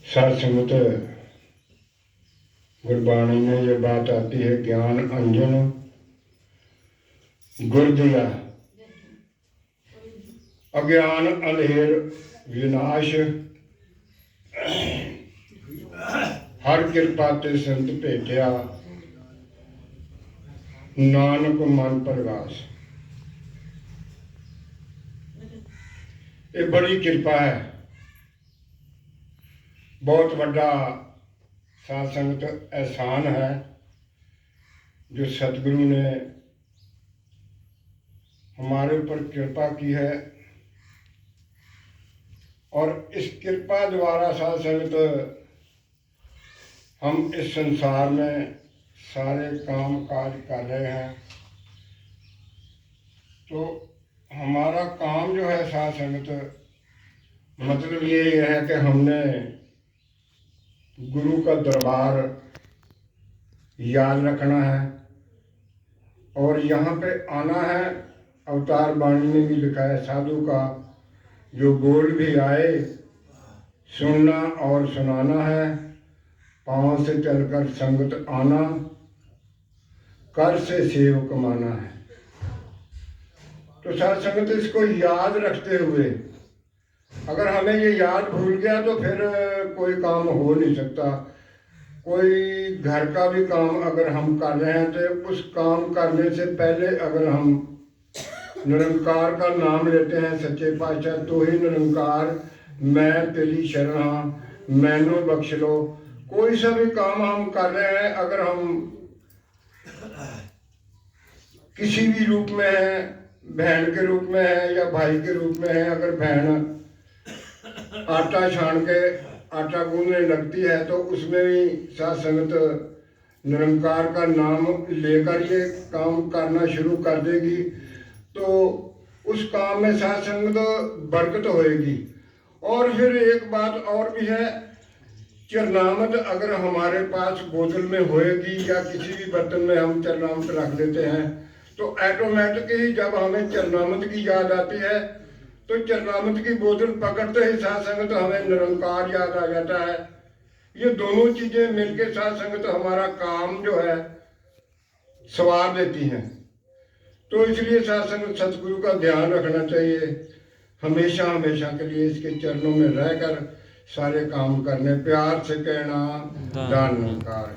सत्संगत गुरबाणी में ये बात आती है, ज्ञान अंजन गुर दिया, अज्ञान अंधेर विनाश, हर कृपा ते संत भेटिया, नानक मन प्रगास। ये बड़ी कृपा है, बहुत बड़ा साध संगत एहसान है जो सतगुरु ने हमारे ऊपर कृपा की है। और इस कृपा द्वारा साध संगत हम इस संसार में सारे काम काज कर रहे हैं। तो हमारा काम जो है साध संगत, मतलब ये है कि हमने गुरु का दरबार याद रखना है और यहाँ पे आना है। अवतार वाणी में भी लिखा है, साधु का जो बोल भी आए सुनना और सुनाना है, पाँव से चलकर संगत आना, कर से सेव कमाना है। तो साध संगत इसको याद रखते हुए, अगर हमें ये याद भूल गया तो फिर कोई काम हो नहीं सकता। कोई घर का भी काम अगर हम कर रहे हैं तो उस काम करने से पहले अगर हम निरंकार का नाम लेते हैं, सच्चे पातशाह तो ही निरंकार मैं तेरी शरण हाँ, मैनू बख्श लो। कोई सा भी काम हम कर रहे हैं, अगर हम किसी भी रूप में है, बहन के रूप में है या भाई के रूप में है, अगर बहन आटा छान के आटा गूंदने लगती है तो उसमें भी साध संगत निरंकार का नाम लेकर ये काम करना शुरू कर देगी तो उस काम में साध संगत बरकत होएगी। और फिर एक बात और भी है, चरनामत अगर हमारे पास बोतल में होएगी या किसी भी बर्तन में हम चरनामत रख लेते हैं तो ऑटोमेटिक ही जब हमें चरनामत की याद आती है तो चरनामत की बोतल पकड़ते ही साध संगत हमें निरंकार याद आ जाता है। ये दोनों चीजें मिलकर साध संगत हमारा काम जो है सवार देती हैं। तो इसलिए साध संगत सतगुरु का ध्यान रखना चाहिए, हमेशा हमेशा के लिए इसके चरणों में रहकर सारे काम करने, प्यार से कहना दान निरंकार।